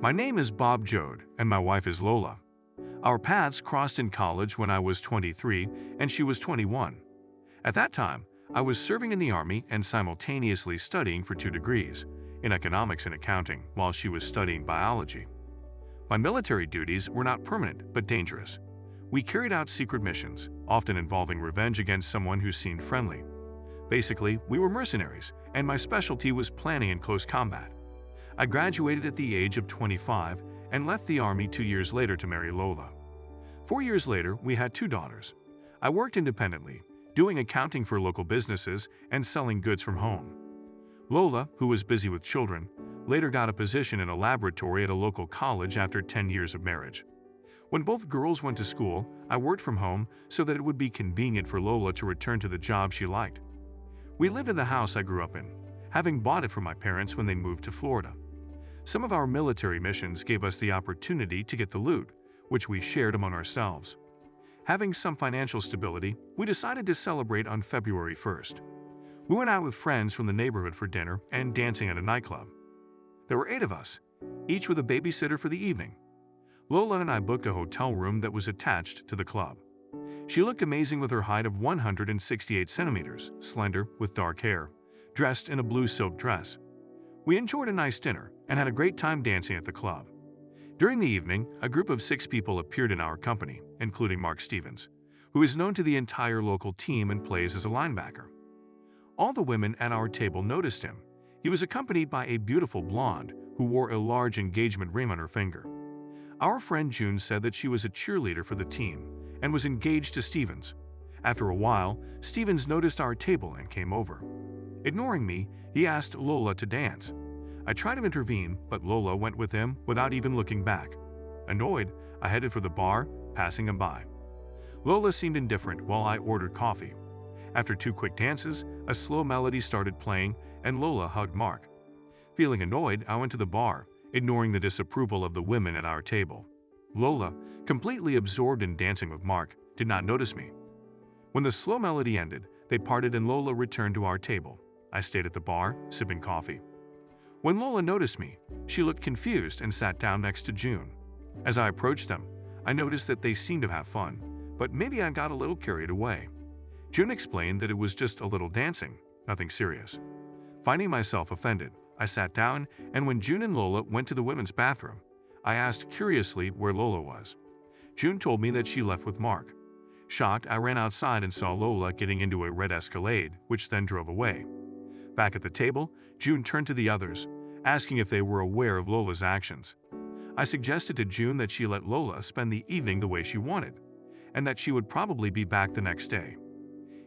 My name is Bob Jode, and my wife is Lola. Our paths crossed in college when I was 23 and she was 21. At that time, I was serving in the Army and simultaneously studying for 2 degrees, in economics and accounting, while she was studying biology. My military duties were not permanent but dangerous. We carried out secret missions, often involving revenge against someone who seemed friendly. Basically, we were mercenaries, and my specialty was planning in close combat. I graduated at the age of 25 and left the Army 2 years later to marry Lola. 4 years later, we had 2 daughters. I worked independently, doing accounting for local businesses and selling goods from home. Lola, who was busy with children, later got a position in a laboratory at a local college after 10 years of marriage. When both girls went to school, I worked from home so that it would be convenient for Lola to return to the job she liked. We lived in the house I grew up in, having bought it from my parents when they moved to Florida. Some of our military missions gave us the opportunity to get the loot, which we shared among ourselves. Having some financial stability, we decided to celebrate on February 1st. We went out with friends from the neighborhood for dinner and dancing at a nightclub. There were 8 of us, each with a babysitter for the evening. Lola and I booked a hotel room that was attached to the club. She looked amazing with her height of 168 centimeters, slender, with dark hair, dressed in a blue silk dress. We enjoyed a nice dinner and had a great time dancing at the club. During the evening, a group of 6 people appeared in our company, including Mark Stevens, who is known to the entire local team and plays as a linebacker. All the women at our table noticed him. He was accompanied by a beautiful blonde who wore a large engagement ring on her finger. Our friend June said that she was a cheerleader for the team and was engaged to Stevens. After a while, Stevens noticed our table and came over. Ignoring me, he asked Lola to dance. I tried to intervene, but Lola went with him without even looking back. Annoyed, I headed for the bar, passing him by. Lola seemed indifferent while I ordered coffee. After 2 quick dances, a slow melody started playing and Lola hugged Mark. Feeling annoyed, I went to the bar, ignoring the disapproval of the women at our table. Lola, completely absorbed in dancing with Mark, did not notice me. When the slow melody ended, they parted and Lola returned to our table. I stayed at the bar, sipping coffee. When Lola noticed me, she looked confused and sat down next to June. As I approached them, I noticed that they seemed to have fun, but maybe I got a little carried away. June explained that it was just a little dancing, nothing serious. Finding myself offended, I sat down, and when June and Lola went to the women's bathroom, I asked curiously where Lola was. June told me that she left with Mark. Shocked, I ran outside and saw Lola getting into a red Escalade, which then drove away. Back at the table, June turned to the others, asking if they were aware of Lola's actions. I suggested to June that she let Lola spend the evening the way she wanted, and that she would probably be back the next day.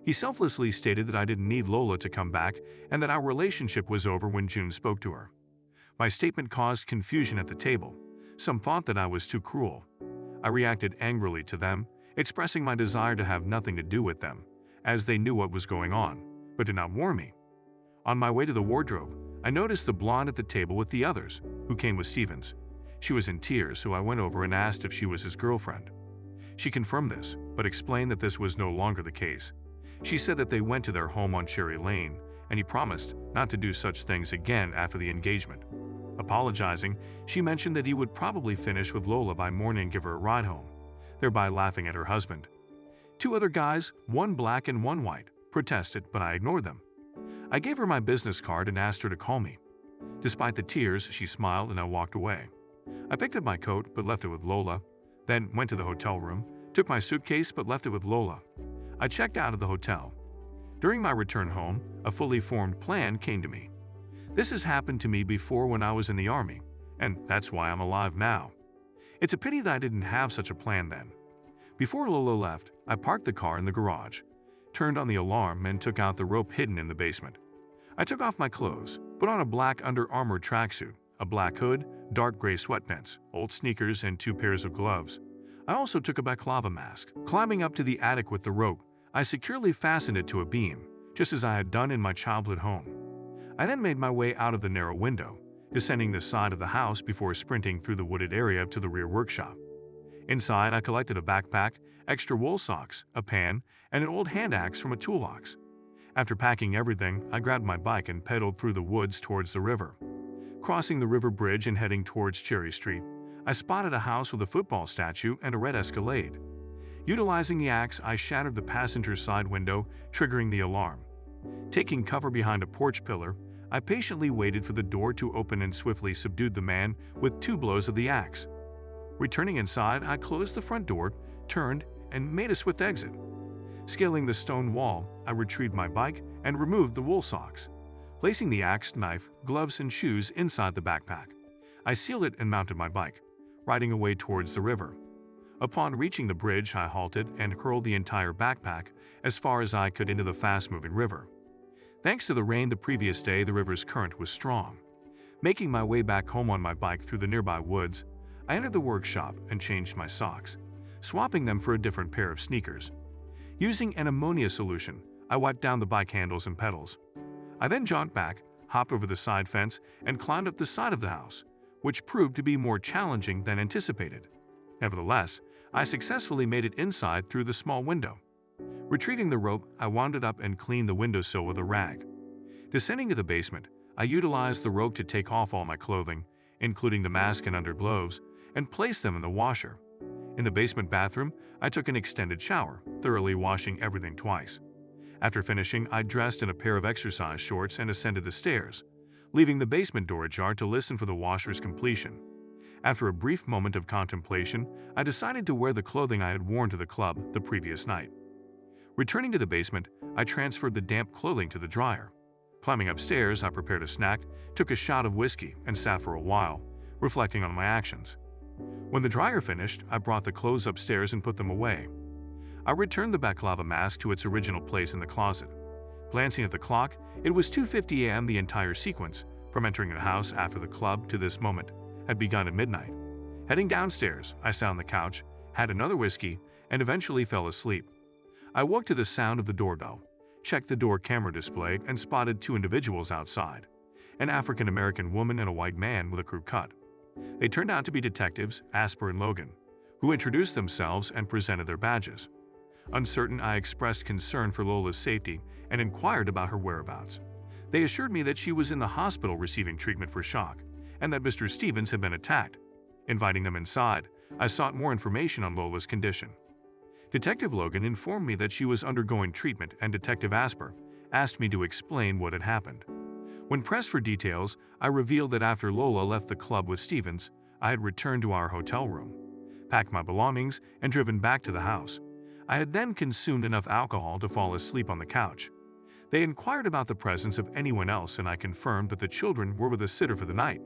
He selflessly stated that I didn't need Lola to come back and that our relationship was over when June spoke to her. My statement caused confusion at the table. Some thought that I was too cruel. I reacted angrily to them, expressing my desire to have nothing to do with them, as they knew what was going on, but did not warn me. On my way to the wardrobe, I noticed the blonde at the table with the others, who came with Stevens. She was in tears, so I went over and asked if she was his girlfriend. She confirmed this, but explained that this was no longer the case. She said that they went to their home on Cherry Lane, and he promised not to do such things again after the engagement. Apologizing, she mentioned that he would probably finish with Lola by morning and give her a ride home, thereby laughing at her husband. 2 other guys, one black and one white, protested, but I ignored them. I gave her my business card and asked her to call me. Despite the tears, she smiled and I walked away. I picked up my coat but left it with Lola, then went to the hotel room, took my suitcase but left it with Lola. I checked out of the hotel. During my return home, a fully formed plan came to me. This has happened to me before when I was in the Army, and that's why I'm alive now. It's a pity that I didn't have such a plan then. Before Lola left, I parked the car in the garage, turned on the alarm, and took out the rope hidden in the basement. I took off my clothes, put on a black Under Armour tracksuit, a black hood, dark gray sweatpants, old sneakers, and 2 pairs of gloves. I also took a balaclava mask. Climbing up to the attic with the rope, I securely fastened it to a beam, just as I had done in my childhood home. I then made my way out of the narrow window, descending the side of the house before sprinting through the wooded area to the rear workshop. Inside, I collected a backpack, extra wool socks, a pan, and an old hand axe from a toolbox. After packing everything, I grabbed my bike and pedaled through the woods towards the river. Crossing the river bridge and heading towards Cherry Street, I spotted a house with a football statue and a red Escalade. Utilizing the axe, I shattered the passenger side window, triggering the alarm. Taking cover behind a porch pillar, I patiently waited for the door to open and swiftly subdued the man with 2 blows of the axe. Returning inside, I closed the front door, turned, and made a swift exit. Scaling the stone wall, I retrieved my bike and removed the wool socks. Placing the axe, knife, gloves, and shoes inside the backpack, I sealed it and mounted my bike, riding away towards the river. Upon reaching the bridge, I halted and hurled the entire backpack as far as I could into the fast-moving river. Thanks to the rain the previous day, the river's current was strong. Making my way back home on my bike through the nearby woods, I entered the workshop and changed my socks, swapping them for a different pair of sneakers. Using an ammonia solution, I wiped down the bike handles and pedals. I then jogged back, hopped over the side fence, and climbed up the side of the house, which proved to be more challenging than anticipated. Nevertheless, I successfully made it inside through the small window. Retrieving the rope, I wound it up and cleaned the windowsill with a rag. Descending to the basement, I utilized the rope to take off all my clothing, including the mask and underclothes, and placed them in the washer. In the basement bathroom, I took an extended shower, thoroughly washing everything twice. After finishing, I dressed in a pair of exercise shorts and ascended the stairs, leaving the basement door ajar to listen for the washer's completion. After a brief moment of contemplation, I decided to wear the clothing I had worn to the club the previous night. Returning to the basement, I transferred the damp clothing to the dryer. Climbing upstairs, I prepared a snack, took a shot of whiskey, and sat for a while, reflecting on my actions. When the dryer finished, I brought the clothes upstairs and put them away. I returned the baklava mask to its original place in the closet. Glancing at the clock, it was 2:50 a.m. The entire sequence, from entering the house after the club to this moment, had begun at midnight. Heading downstairs, I sat on the couch, had another whiskey, and eventually fell asleep. I woke to the sound of the doorbell, checked the door camera display, and spotted 2 individuals outside, an African-American woman and a white man with a crew cut. They turned out to be detectives, Asper and Logan, who introduced themselves and presented their badges. Uncertain, I expressed concern for Lola's safety and inquired about her whereabouts. They assured me that she was in the hospital receiving treatment for shock, and that Mr. Stevens had been attacked. Inviting them inside, I sought more information on Lola's condition. Detective Logan informed me that she was undergoing treatment, and Detective Asper asked me to explain what had happened. When pressed for details, I revealed that after Lola left the club with Stevens, I had returned to our hotel room, packed my belongings, and driven back to the house. I had then consumed enough alcohol to fall asleep on the couch. They inquired about the presence of anyone else, and I confirmed that the children were with a sitter for the night.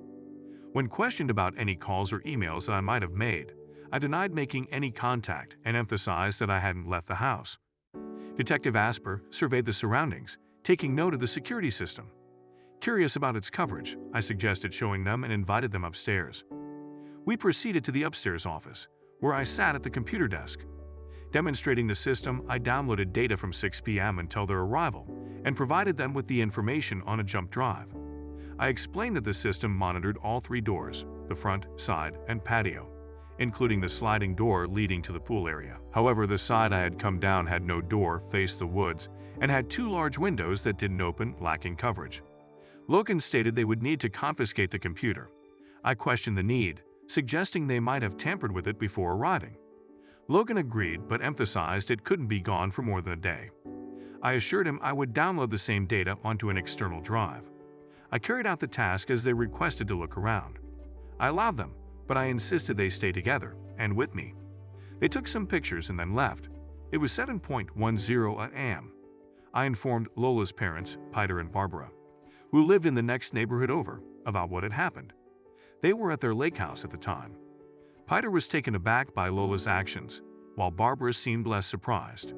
When questioned about any calls or emails that I might have made, I denied making any contact and emphasized that I hadn't left the house. Detective Asper surveyed the surroundings, taking note of the security system. Curious about its coverage, I suggested showing them and invited them upstairs. We proceeded to the upstairs office, where I sat at the computer desk. Demonstrating the system, I downloaded data from 6 p.m. until their arrival and provided them with the information on a jump drive. I explained that the system monitored all 3 doors, the front, side, and patio, including the sliding door leading to the pool area. However, the side I had come down had no door, faced the woods, and had 2 large windows that didn't open, lacking coverage. Logan stated they would need to confiscate the computer. I questioned the need, suggesting they might have tampered with it before arriving. Logan agreed but emphasized it couldn't be gone for more than a day. I assured him I would download the same data onto an external drive. I carried out the task as they requested to look around. I allowed them, but I insisted they stay together and with me. They took some pictures and then left. It was 7:10 a.m. I informed Lola's parents, Peter and Barbara, who lived in the next neighborhood over, about what had happened. They were at their lake house at the time. Peter was taken aback by Lola's actions, while Barbara seemed less surprised.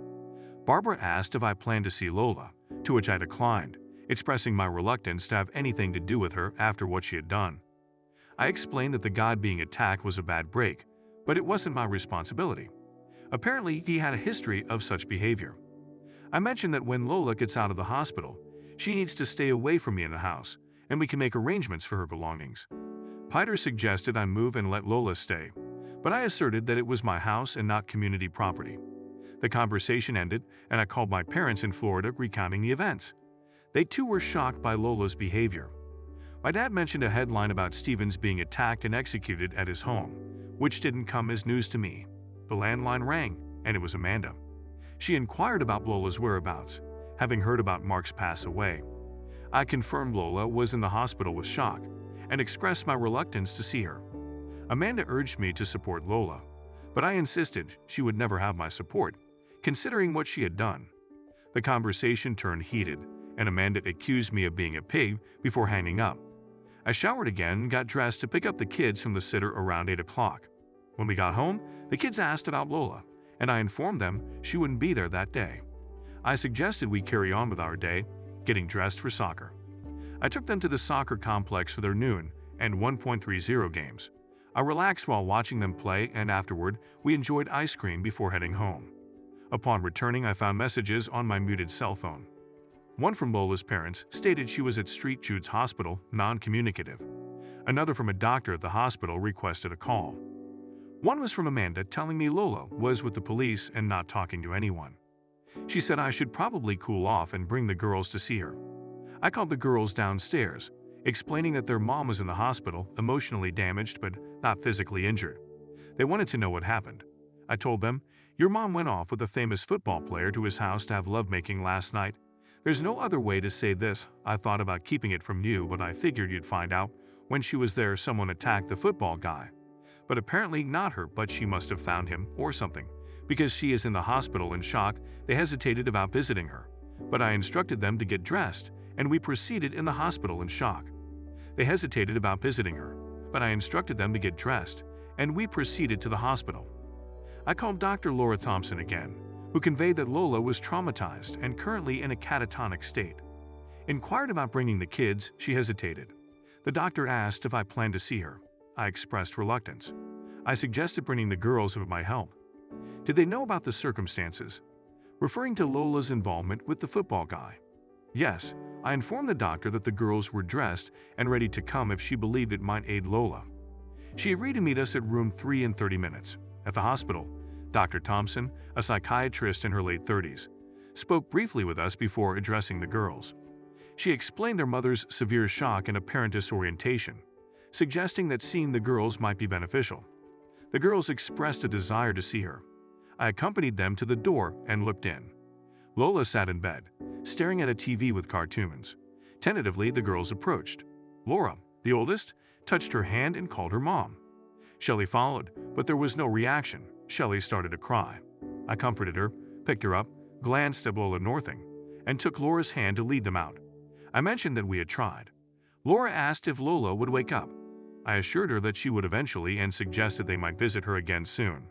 Barbara asked if I planned to see Lola, to which I declined, expressing my reluctance to have anything to do with her after what she had done. I explained that the guy being attacked was a bad break, but it wasn't my responsibility. Apparently, he had a history of such behavior. I mentioned that when Lola gets out of the hospital, she needs to stay away from me in the house, and we can make arrangements for her belongings. Peter suggested I move and let Lola stay, but I asserted that it was my house and not community property. The conversation ended, and I called my parents in Florida recounting the events. They too were shocked by Lola's behavior. My dad mentioned a headline about Stevens being attacked and executed at his home, which didn't come as news to me. The landline rang, and it was Amanda. She inquired about Lola's whereabouts, having heard about Mark's pass away. I confirmed Lola was in the hospital with shock and expressed my reluctance to see her. Amanda urged me to support Lola, but I insisted she would never have my support, considering what she had done. The conversation turned heated, and Amanda accused me of being a pig before hanging up. I showered again and got dressed to pick up the kids from the sitter around 8 o'clock. When we got home, the kids asked about Lola, and I informed them she wouldn't be there that day. I suggested we carry on with our day, getting dressed for soccer. I took them to the soccer complex for their noon and 1.30 games. I relaxed while watching them play, and afterward, we enjoyed ice cream before heading home. Upon returning, I found messages on my muted cell phone. One from Lola's parents stated she was at St. Jude's Hospital, non-communicative. Another from a doctor at the hospital requested a call. One was from Amanda telling me Lola was with the police and not talking to anyone. She said I should probably cool off and bring the girls to see her. I called the girls downstairs, explaining that their mom was in the hospital, emotionally damaged but not physically injured. They wanted to know what happened. I told them, "Your mom went off with a famous football player to his house to have lovemaking last night. There's no other way to say this. I thought about keeping it from you, but I figured you'd find out. When she was there, someone attacked the football guy. But apparently not her, but she must have found him or something. Because she is in the hospital in shock, they hesitated about visiting her. But I instructed them to get dressed, and we proceeded in the hospital in shock. They hesitated about visiting her, but I instructed them to get dressed, and we proceeded to the hospital. I called Dr. Laura Thompson again, who conveyed that Lola was traumatized and currently in a catatonic state. Inquired about bringing the kids, she hesitated. The doctor asked if I planned to see her. I expressed reluctance. I suggested bringing the girls if it might help. Did they know about the circumstances? Referring to Lola's involvement with the football guy. Yes, I informed the doctor that the girls were dressed and ready to come if she believed it might aid Lola. She agreed to meet us at room 3 in 30 minutes. At the hospital, Dr. Thompson, a psychiatrist in her late 30s, spoke briefly with us before addressing the girls. She explained their mother's severe shock and apparent disorientation, suggesting that seeing the girls might be beneficial. The girls expressed a desire to see her. I accompanied them to the door and looked in. Lola sat in bed, staring at a TV with cartoons. Tentatively, the girls approached. Laura, the oldest, touched her hand and called her mom. Shelley followed, but there was no reaction. Shelley started to cry. I comforted her, picked her up, glanced at Lola Northing, and took Laura's hand to lead them out. I mentioned that we had tried. Laura asked if Lola would wake up. I assured her that she would eventually and suggested they might visit her again soon.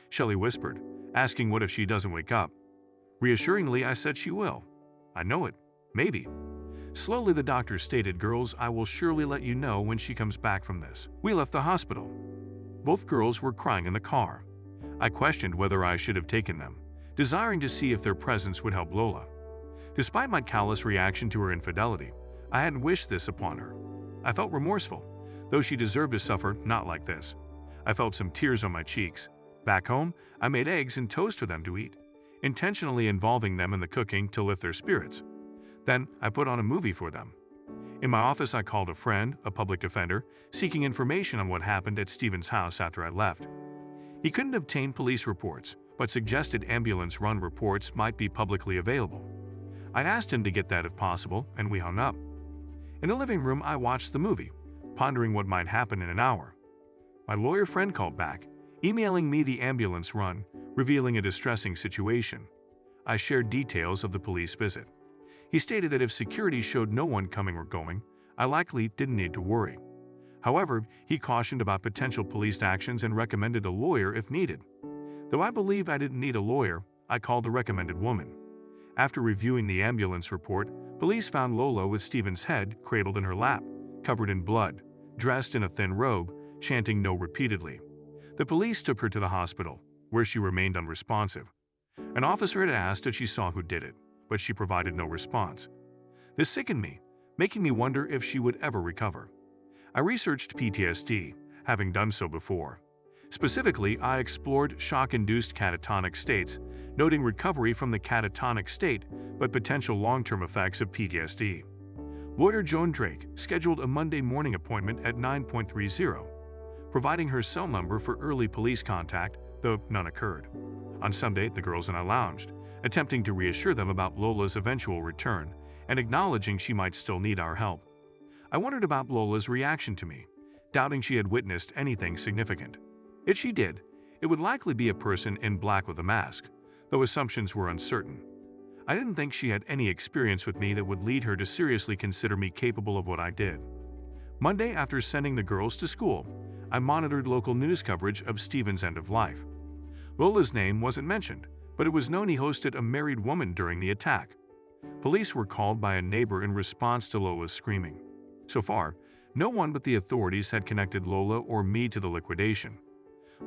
Shelley whispered, asking what if she doesn't wake up. Reassuringly, I said she will. I know it. Maybe. Slowly, the doctor stated, "Girls, I will surely let you know when she comes back from this." We left the hospital. Both girls were crying in the car. I questioned whether I should have taken them, desiring to see if their presence would help Lola. Despite my callous reaction to her infidelity, I hadn't wished this upon her. I felt remorseful, though she deserved to suffer not like this. I felt some tears on my cheeks. Back home, I made eggs and toast for them to eat, intentionally involving them in the cooking to lift their spirits. Then, I put on a movie for them. In my office, I called a friend, a public defender, seeking information on what happened at Stevens' house after I left. He couldn't obtain police reports, but suggested ambulance-run reports might be publicly available. I asked him to get that if possible, and we hung up. In the living room, I watched the movie, pondering what might happen in an hour. My lawyer friend called back, emailing me the ambulance run, revealing a distressing situation. I shared details of the police visit. He stated that if security showed no one coming or going, I likely didn't need to worry. However, he cautioned about potential police actions and recommended a lawyer if needed. Though I believed I didn't need a lawyer, I called the recommended woman. After reviewing the ambulance report, police found Lola with Stevens' head cradled in her lap, covered in blood, dressed in a thin robe, chanting "no" repeatedly. The police took her to the hospital, where she remained unresponsive. An officer had asked if she saw who did it, but she provided no response. This sickened me, making me wonder if she would ever recover. I researched PTSD, having done so before. Specifically, I explored shock-induced catatonic states, noting recovery from the catatonic state, but potential long-term effects of PTSD. Lawyer Joan Drake scheduled a Monday morning appointment at 9:30, providing her cell number for early police contact, though none occurred. On Sunday, the girls and I lounged, attempting to reassure them about Lola's eventual return and acknowledging she might still need our help. I wondered about Lola's reaction to me, doubting she had witnessed anything significant. If she did, it would likely be a person in black with a mask, though assumptions were uncertain. I didn't think she had any experience with me that would lead her to seriously consider me capable of what I did. Monday, after sending the girls to school, I monitored local news coverage of Stephen's end of life. Lola's name wasn't mentioned, but it was known he hosted a married woman during the attack. Police were called by a neighbor in response to Lola's screaming. So far, no one but the authorities had connected Lola or me to the liquidation.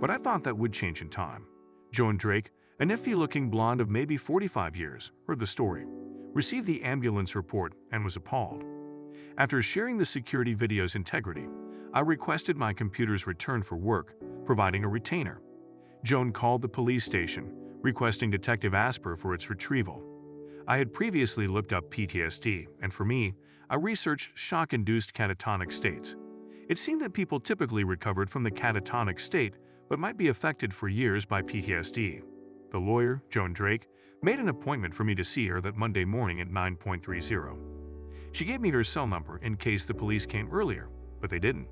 But I thought that would change in time. Joan Drake, a nifty-looking blonde of maybe 45 years, heard the story, received the ambulance report, and was appalled. After sharing the security video's integrity, I requested my computer's return for work, providing a retainer. Joan called the police station, requesting Detective Asper for its retrieval. I had previously looked up PTSD, and for me, I researched shock-induced catatonic states. It seemed that people typically recovered from the catatonic state, but might be affected for years by PTSD. The lawyer, Joan Drake, made an appointment for me to see her that Monday morning at 9:30. She gave me her cell number in case the police came earlier, but they didn't.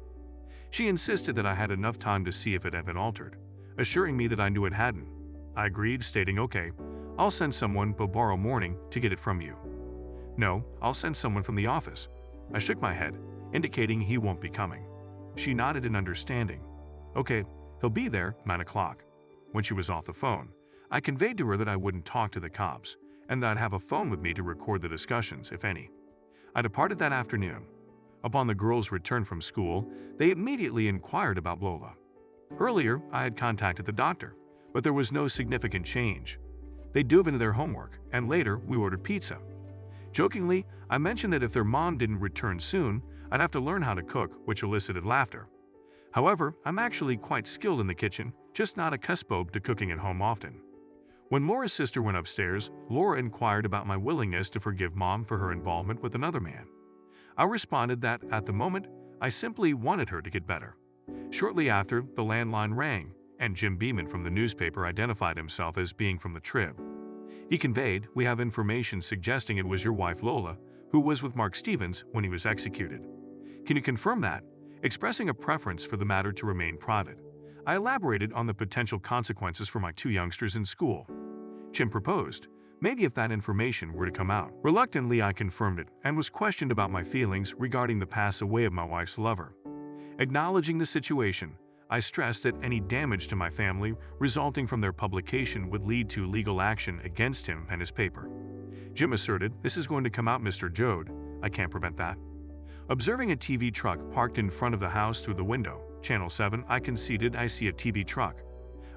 She insisted that I had enough time to see if it had been altered, assuring me that I knew it hadn't. I agreed, stating, "Okay, I'll send someone tomorrow morning to get it from you." "No, I'll send someone from the office." I shook my head, indicating he won't be coming. She nodded in understanding. "Okay, he'll be there 9 o'clock. When she was off the phone, I conveyed to her that I wouldn't talk to the cops, and that I'd have a phone with me to record the discussions, if any. I departed that afternoon. Upon the girls' return from school, they immediately inquired about Lola. Earlier, I had contacted the doctor, but there was no significant change. They dove into their homework, and later we ordered pizza. Jokingly, I mentioned that if their mom didn't return soon, I'd have to learn how to cook, which elicited laughter. However, I'm actually quite skilled in the kitchen, just not accustomed to cooking at home often. When Laura's sister went upstairs, Laura inquired about my willingness to forgive Mom for her involvement with another man. I responded that, at the moment, I simply wanted her to get better. Shortly after, the landline rang, and Jim Beeman from the newspaper identified himself as being from the Trib. He conveyed, "We have information suggesting it was your wife Lola, who was with Mark Stevens when he was executed. Can you confirm that?" Expressing a preference for the matter to remain private, I elaborated on the potential consequences for my two youngsters in school. Jim proposed, maybe if that information were to come out. Reluctantly, I confirmed it and was questioned about my feelings regarding the pass away of my wife's lover. Acknowledging the situation, I stressed that any damage to my family resulting from their publication would lead to legal action against him and his paper. Jim asserted, "This is going to come out, Mr. Jode. I can't prevent that." Observing a TV truck parked in front of the house through the window, Channel 7, I conceded, "I see a TV truck."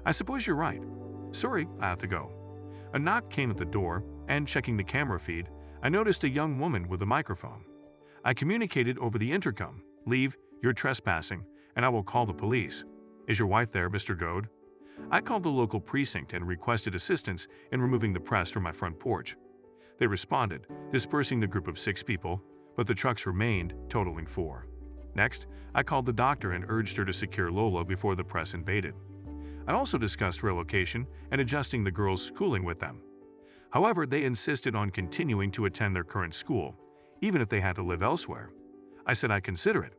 "I suppose you're right. Sorry, I have to go." A knock came at the door, and checking the camera feed, I noticed a young woman with a microphone. I communicated over the intercom, "Leave, you're trespassing, and I will call the police. Is your wife there, Mr. Goad?" I called the local precinct and requested assistance in removing the press from my front porch. They responded, dispersing the group of 6 people, but the trucks remained, totaling 4. Next, I called the doctor and urged her to secure Lola before the press invaded. I also discussed relocation and adjusting the girls' schooling with them. However, they insisted on continuing to attend their current school, even if they had to live elsewhere. I said I'd consider it.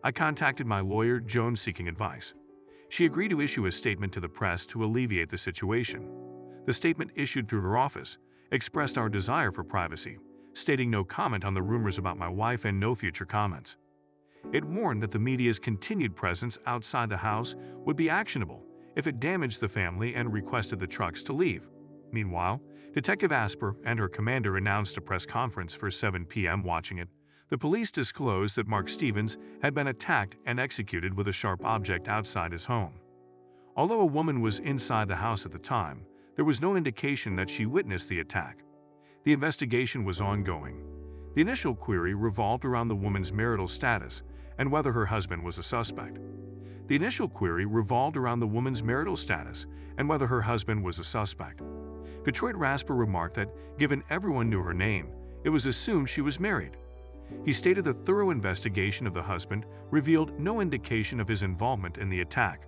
I contacted my lawyer, Joan, seeking advice. She agreed to issue a statement to the press to alleviate the situation. The statement, issued through her office, expressed our desire for privacy, stating no comment on the rumors about my wife and no future comments. It warned that the media's continued presence outside the house would be actionable if it damaged the family and requested the trucks to leave. Meanwhile, Detective Asper and her commander announced a press conference for 7 p.m. Watching it, the police disclosed that Mark Stevens had been attacked and executed with a sharp object outside his home. Although a woman was inside the house at the time, there was no indication that she witnessed the attack. The investigation was ongoing. The initial query revolved around the woman's marital status and whether her husband was a suspect. Detroit Rasper remarked that, given everyone knew her name, it was assumed she was married. He stated the thorough investigation of the husband revealed no indication of his involvement in the attack.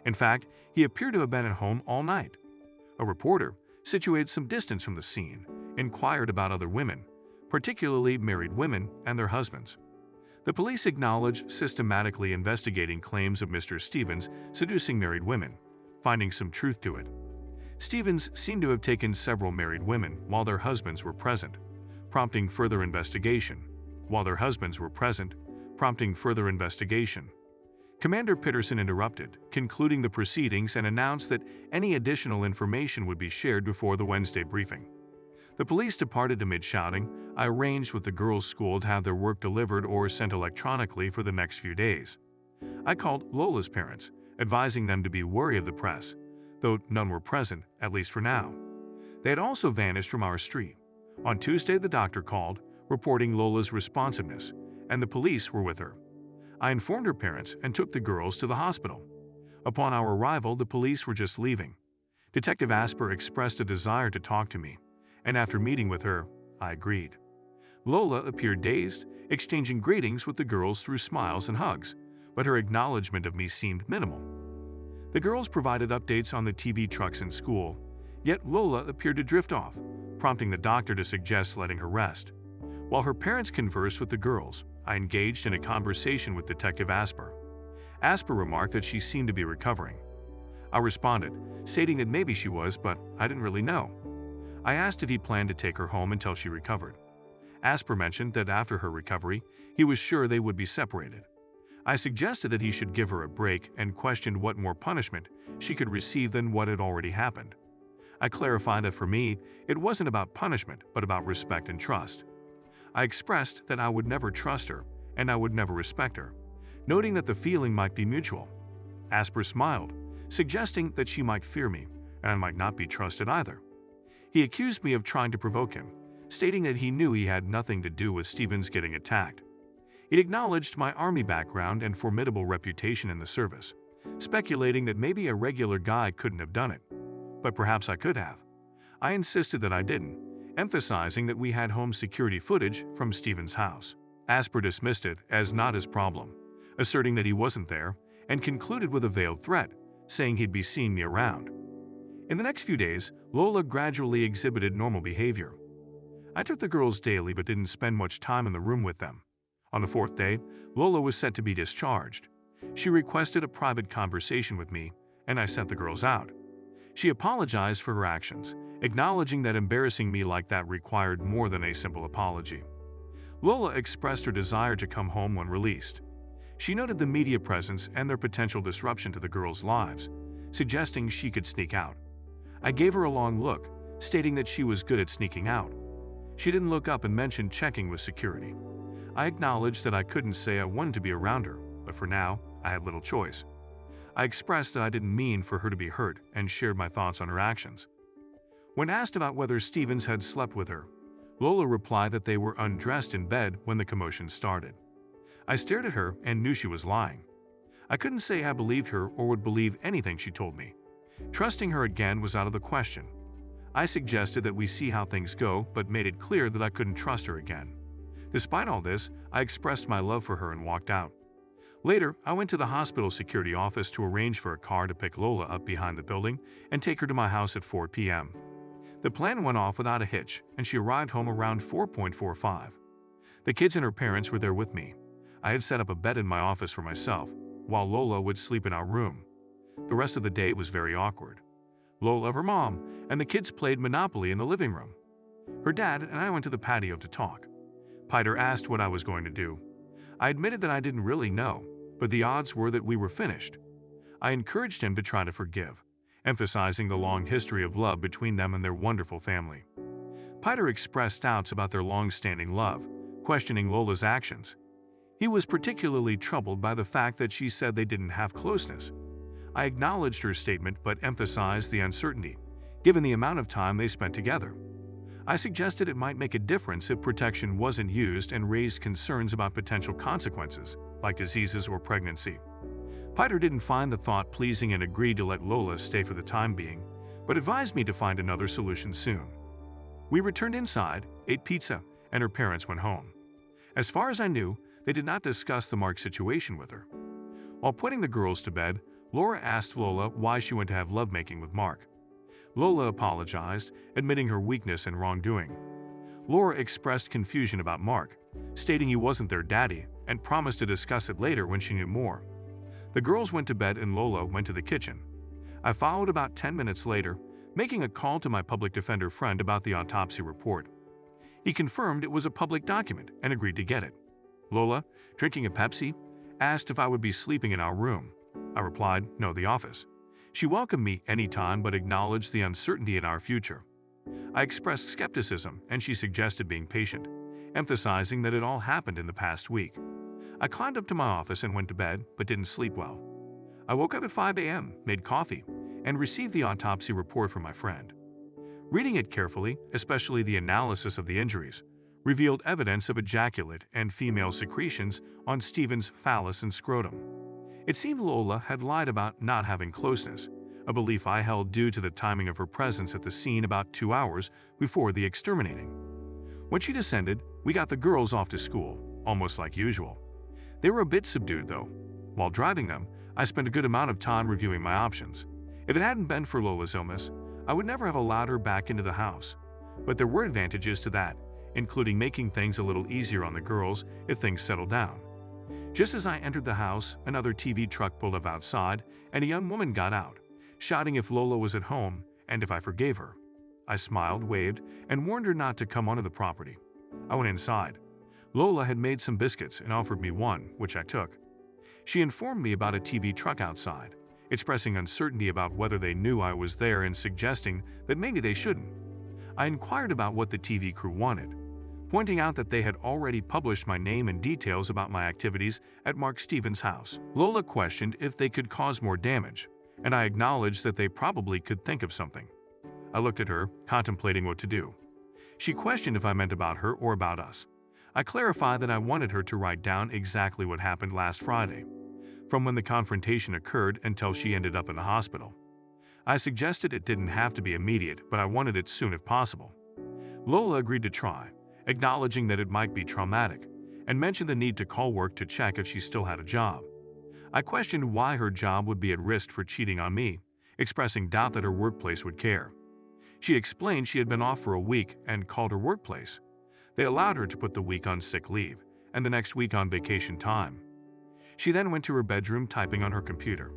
In fact, he appeared to have been at home all night. A reporter, situated some distance from the scene, inquired about other women, particularly married women and their husbands. The police acknowledged systematically investigating claims of Mr. Stevens seducing married women, finding some truth to it. Stevens seemed to have taken several married women while their husbands were present, prompting further investigation. Commander Peterson interrupted, concluding the proceedings, and announced that any additional information would be shared before the Wednesday briefing. The police departed amid shouting. I arranged with the girls' school to have their work delivered or sent electronically for the next few days. I called Lola's parents, advising them to be wary of the press, though none were present, at least for now. They had also vanished from our street. On Tuesday, the doctor called, reporting Lola's responsiveness, and the police were with her. I informed her parents and took the girls to the hospital. Upon our arrival, the police were just leaving. Detective Asper expressed a desire to talk to me, and after meeting with her, I agreed. Lola appeared dazed, exchanging greetings with the girls through smiles and hugs, but her acknowledgement of me seemed minimal. The girls provided updates on the TV trucks in school, yet Lola appeared to drift off, prompting the doctor to suggest letting her rest. While her parents conversed with the girls, I engaged in a conversation with Detective Asper. Asper remarked that she seemed to be recovering. I responded, stating that maybe she was, but I didn't really know. I asked if he planned to take her home until she recovered. Asper mentioned that after her recovery, he was sure they would be separated. I suggested that he should give her a break and questioned what more punishment she could receive than what had already happened. I clarified that for me, it wasn't about punishment, but about respect and trust. I expressed that I would never trust her and I would never respect her, noting that the feeling might be mutual. Asper smiled, suggesting that she might fear me and I might not be trusted either. He accused me of trying to provoke him, stating that he knew he had nothing to do with Stevens getting attacked. He acknowledged my Army background and formidable reputation in the service, speculating that maybe a regular guy couldn't have done it, but perhaps I could have. I insisted that I didn't, emphasizing that we had home security footage from Stevens' house. Asper dismissed it as not his problem, asserting that he wasn't there, and concluded with a veiled threat, saying he'd be seeing me around. In the next few days, Lola gradually exhibited normal behavior. I took the girls daily but didn't spend much time in the room with them. On the fourth day, Lola was set to be discharged. She requested a private conversation with me, and I sent the girls out. She apologized for her actions, acknowledging that embarrassing me like that required more than a simple apology. Lola expressed her desire to come home when released. She noted the media presence and their potential disruption to the girls' lives, suggesting she could sneak out. I gave her a long look, stating that she was good at sneaking out. She didn't look up and mentioned checking with security. I acknowledged that I couldn't say I wanted to be around her, but for now, I had little choice. I expressed that I didn't mean for her to be hurt and shared my thoughts on her actions. When asked about whether Stevens had slept with her, Lola replied that they were undressed in bed when the commotion started. I stared at her and knew she was lying. I couldn't say I believed her or would believe anything she told me. Trusting her again was out of the question. I suggested that we see how things go, but made it clear that I couldn't trust her again. Despite all this, I expressed my love for her and walked out. Later, I went to the hospital security office to arrange for a car to pick Lola up behind the building and take her to my house at 4 p.m. The plan went off without a hitch, and she arrived home around 4:45. The kids and her parents were there with me. I had set up a bed in my office for myself, while Lola would sleep in our room. The rest of the day was very awkward. Lola, her mom, and the kids played Monopoly in the living room. Her dad and I went to the patio to talk. Peter asked what I was going to do. I admitted that I didn't really know, but the odds were that we were finished. I encouraged him to try to forgive, emphasizing the long history of love between them and their wonderful family. Peter expressed doubts about their long-standing love, questioning Lola's actions. He was particularly troubled by the fact that she said they didn't have closeness. I acknowledged her statement but emphasized the uncertainty, given the amount of time they spent together. I suggested it might make a difference if protection wasn't used and raised concerns about potential consequences, like diseases or pregnancy. Peter didn't find the thought pleasing and agreed to let Lola stay for the time being, but advised me to find another solution soon. We returned inside, ate pizza, and her parents went home. As far as I knew, they did not discuss the Mark situation with her. While putting the girls to bed, Laura asked Lola why she went to have lovemaking with Mark. Lola apologized, admitting her weakness and wrongdoing. Laura expressed confusion about Mark, stating he wasn't their daddy, and promised to discuss it later when she knew more. The girls went to bed and Lola went to the kitchen. I followed about 10 minutes later, making a call to my public defender friend about the autopsy report. He confirmed it was a public document and agreed to get it. Lola, drinking a Pepsi, asked if I would be sleeping in our room. I replied, no, the office. She welcomed me anytime but acknowledged the uncertainty in our future. I expressed skepticism and she suggested being patient, emphasizing that it all happened in the past week. I climbed up to my office and went to bed, but didn't sleep well. I woke up at 5 a.m., made coffee, and received the autopsy report from my friend. Reading it carefully, especially the analysis of the injuries, revealed evidence of ejaculate and female secretions on Stephen's phallus and scrotum. It seemed Lola had lied about not having closeness, a belief I held due to the timing of her presence at the scene about 2 hours before the exterminating. When she descended, we got the girls off to school, almost like usual. They were a bit subdued though. While driving them, I spent a good amount of time reviewing my options. If it hadn't been for Lola's illness, I would never have allowed her back into the house. But there were advantages to that, including making things a little easier on the girls if things settled down. Just as I entered the house, another TV truck pulled up outside and a young woman got out, shouting if Lola was at home and if I forgave her. I smiled, waved, and warned her not to come onto the property. I went inside. Lola had made some biscuits and offered me one, which I took. She informed me about a TV truck outside, expressing uncertainty about whether they knew I was there and suggesting that maybe they shouldn't. I inquired about what the TV crew wanted, pointing out that they had already published my name and details about my activities at Mark Stephen's house. Lola questioned if they could cause more damage, and I acknowledged that they probably could think of something. I looked at her, contemplating what to do. She questioned if I meant about her or about us. I clarified that I wanted her to write down exactly what happened last Friday, from when the confrontation occurred until she ended up in the hospital. I suggested it didn't have to be immediate, but I wanted it soon if possible. Lola agreed to try, acknowledging that it might be traumatic, and mentioned the need to call work to check if she still had a job. I questioned why her job would be at risk for cheating on me, expressing doubt that her workplace would care. She explained she had been off for a week and called her workplace. They allowed her to put the week on sick leave and the next week on vacation time. She then went to her bedroom typing on her computer.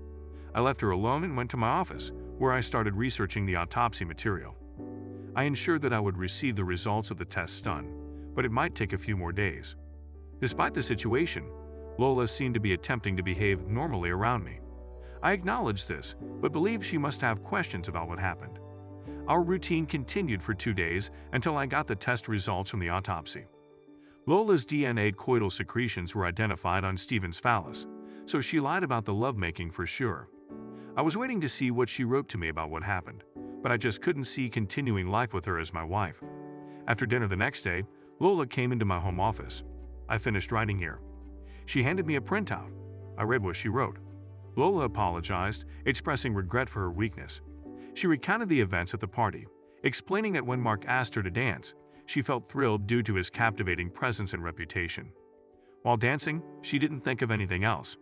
I left her alone and went to my office, where I started researching the autopsy material. I ensured that I would receive the results of the tests done, but it might take a few more days. Despite the situation, Lola seemed to be attempting to behave normally around me. I acknowledged this, but believed she must have questions about what happened. Our routine continued for 2 days until I got the test results from the autopsy. Lola's DNA coital secretions were identified on Stephen's phallus, so she lied about the lovemaking for sure. I was waiting to see what she wrote to me about what happened, but I just couldn't see continuing life with her as my wife. After dinner the next day, Lola came into my home office. I finished writing here. She handed me a printout. I read what she wrote. Lola apologized, expressing regret for her weakness. She recounted the events at the party, explaining that when Mark asked her to dance, she felt thrilled due to his captivating presence and reputation. While dancing, she didn't think of anything else.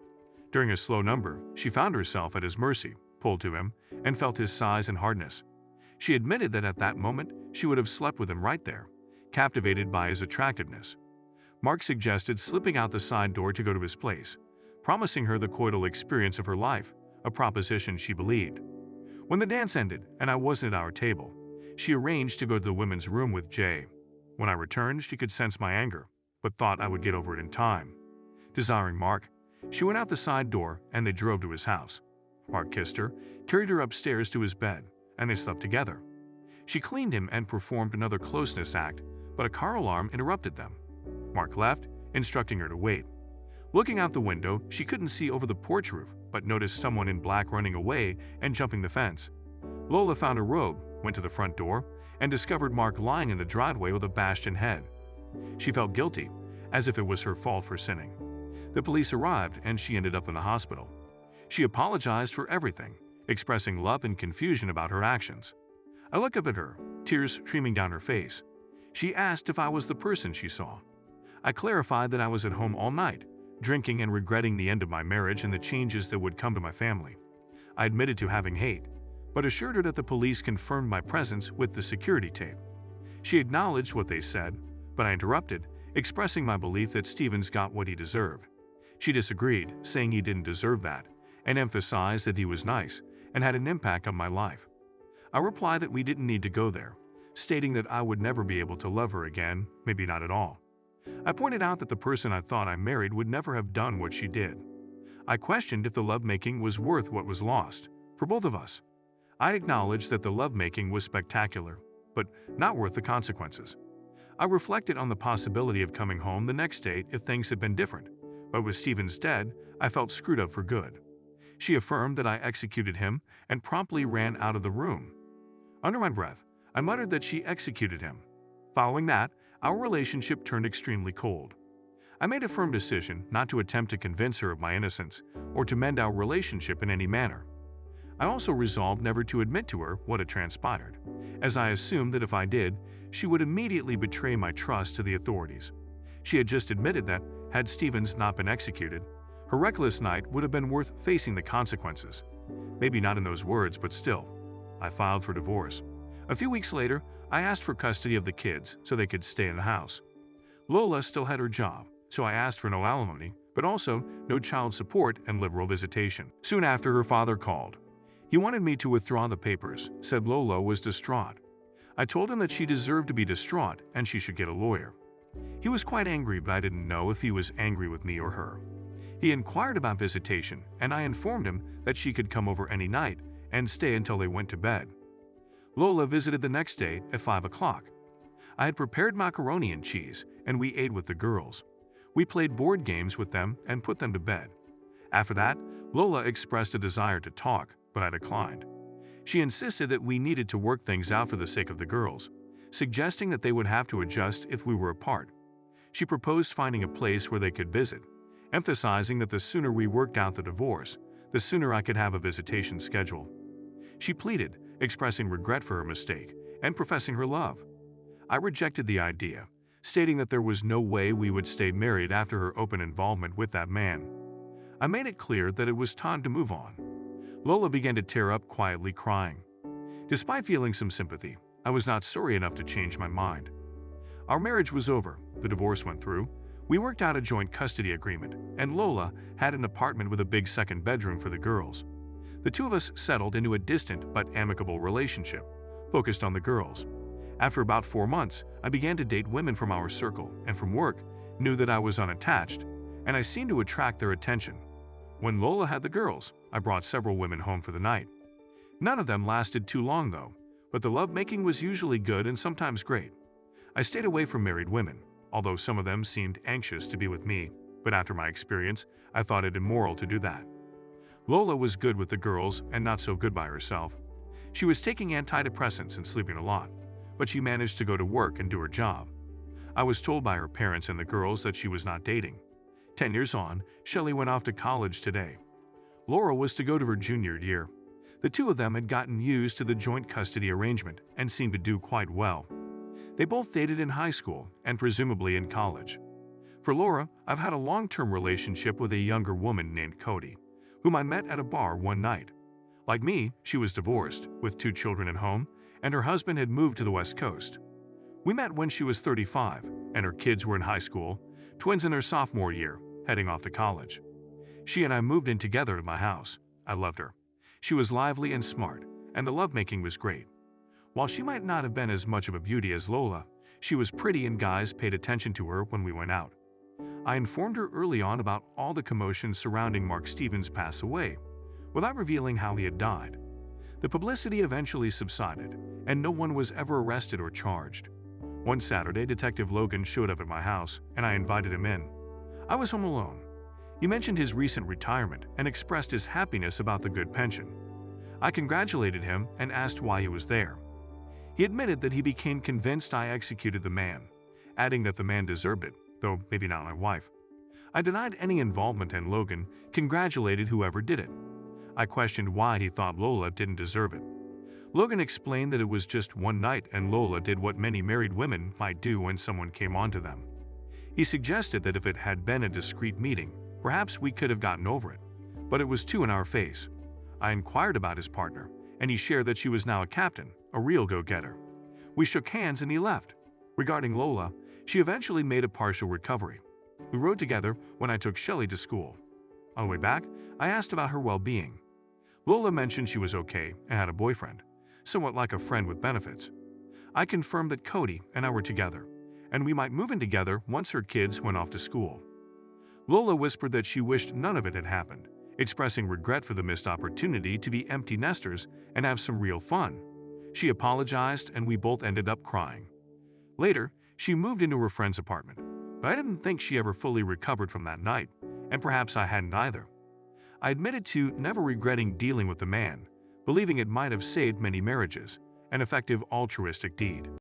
During a slow number, she found herself at his mercy, pulled to him, and felt his size and hardness. She admitted that at that moment, she would have slept with him right there, captivated by his attractiveness. Mark suggested slipping out the side door to go to his place, promising her the coital experience of her life, a proposition she believed. When the dance ended and I wasn't at our table, she arranged to go to the women's room with Jay. When I returned, she could sense my anger, but thought I would get over it in time. Desiring Mark, she went out the side door and they drove to his house. Mark kissed her, carried her upstairs to his bed, and they slept together. She cleaned him and performed another closeness act, but a car alarm interrupted them. Mark left, instructing her to wait. Looking out the window, she couldn't see over the porch roof, but noticed someone in black running away and jumping the fence. Lola found a robe, went to the front door, and discovered Mark lying in the driveway with a bashed in head. She felt guilty, as if it was her fault for sinning. The police arrived and she ended up in the hospital. She apologized for everything, expressing love and confusion about her actions. I looked up at her, tears streaming down her face. She asked if I was the person she saw. I clarified that I was at home all night, drinking and regretting the end of my marriage and the changes that would come to my family. I admitted to having hate, but assured her that the police confirmed my presence with the security tape. She acknowledged what they said, but I interrupted, expressing my belief that Stevens got what he deserved. She disagreed, saying he didn't deserve that, and emphasized that he was nice and had an impact on my life. I replied that we didn't need to go there, stating that I would never be able to love her again, maybe not at all. I pointed out that the person I thought I married would never have done what she did. I questioned if the lovemaking was worth what was lost, for both of us. I acknowledged that the lovemaking was spectacular, but not worth the consequences. I reflected on the possibility of coming home the next day if things had been different, but with Stevens dead, I felt screwed up for good. She affirmed that I executed him and promptly ran out of the room. Under my breath, I muttered that she executed him. Following that, our relationship turned extremely cold. I made a firm decision not to attempt to convince her of my innocence or to mend our relationship in any manner. I also resolved never to admit to her what had transpired, as I assumed that if I did, she would immediately betray my trust to the authorities. She had just admitted that, had Stevens not been executed, her reckless night would have been worth facing the consequences. Maybe not in those words, but still. I filed for divorce. A few weeks later, I asked for custody of the kids so they could stay in the house. Lola still had her job, so I asked for no alimony, but also no child support and liberal visitation. Soon after, her father called. He wanted me to withdraw the papers, said Lola was distraught. I told him that she deserved to be distraught and she should get a lawyer. He was quite angry, but I didn't know if he was angry with me or her. He inquired about visitation, and I informed him that she could come over any night and stay until they went to bed. Lola visited the next day at 5 o'clock. I had prepared macaroni and cheese, and we ate with the girls. We played board games with them and put them to bed. After that, Lola expressed a desire to talk, but I declined. She insisted that we needed to work things out for the sake of the girls, suggesting that they would have to adjust if we were apart. She proposed finding a place where they could visit, emphasizing that the sooner we worked out the divorce, the sooner I could have a visitation schedule. She pleaded, expressing regret for her mistake and professing her love. I rejected the idea, stating that there was no way we would stay married after her open involvement with that man. I made it clear that it was time to move on. Lola began to tear up, quietly crying. Despite feeling some sympathy, I was not sorry enough to change my mind. Our marriage was over, the divorce went through, we worked out a joint custody agreement, and Lola had an apartment with a big second bedroom for the girls. The two of us settled into a distant but amicable relationship, focused on the girls. After about 4 months, I began to date women from our circle and from work, knew that I was unattached, and I seemed to attract their attention. When Lola had the girls, I brought several women home for the night. None of them lasted too long though, but the lovemaking was usually good and sometimes great. I stayed away from married women, although some of them seemed anxious to be with me, but after my experience, I thought it immoral to do that. Lola was good with the girls and not so good by herself. She was taking antidepressants and sleeping a lot, but she managed to go to work and do her job. I was told by her parents and the girls that she was not dating. 10 years on, Shelley went off to college today. Laura was to go to her junior year. The two of them had gotten used to the joint custody arrangement and seemed to do quite well. They both dated in high school and presumably in college. For Laura, I've had a long-term relationship with a younger woman named Cody, whom I met at a bar one night. Like me, she was divorced, with 2 children at home, and her husband had moved to the West Coast. We met when she was 35, and her kids were in high school, twins in their sophomore year, heading off to college. She and I moved in together at my house. I loved her. She was lively and smart, and the lovemaking was great. While she might not have been as much of a beauty as Lola, she was pretty and guys paid attention to her when we went out. I informed her early on about all the commotion surrounding Mark Stevens' pass away, without revealing how he had died. The publicity eventually subsided, and no one was ever arrested or charged. One Saturday, Detective Logan showed up at my house, and I invited him in. I was home alone. He mentioned his recent retirement and expressed his happiness about the good pension. I congratulated him and asked why he was there. He admitted that he became convinced I executed the man, adding that the man deserved it, though maybe not my wife. I denied any involvement and Logan congratulated whoever did it. I questioned why he thought Lola didn't deserve it. Logan explained that it was just one night and Lola did what many married women might do when someone came onto them. He suggested that if it had been a discreet meeting, perhaps we could have gotten over it. But it was too in our face. I inquired about his partner, and he shared that she was now a captain, a real go-getter. We shook hands and he left. Regarding Lola, she eventually made a partial recovery. We rode together when I took Shelley to school. On the way back, I asked about her well-being. Lola mentioned she was okay and had a boyfriend, somewhat like a friend with benefits. I confirmed that Cody and I were together, and we might move in together once her kids went off to school. Lola whispered that she wished none of it had happened, expressing regret for the missed opportunity to be empty nesters and have some real fun. She apologized and we both ended up crying. Later, she moved into her friend's apartment, but I didn't think she ever fully recovered from that night, and perhaps I hadn't either. I admitted to never regretting dealing with the man, believing it might have saved many marriages, an effective altruistic deed.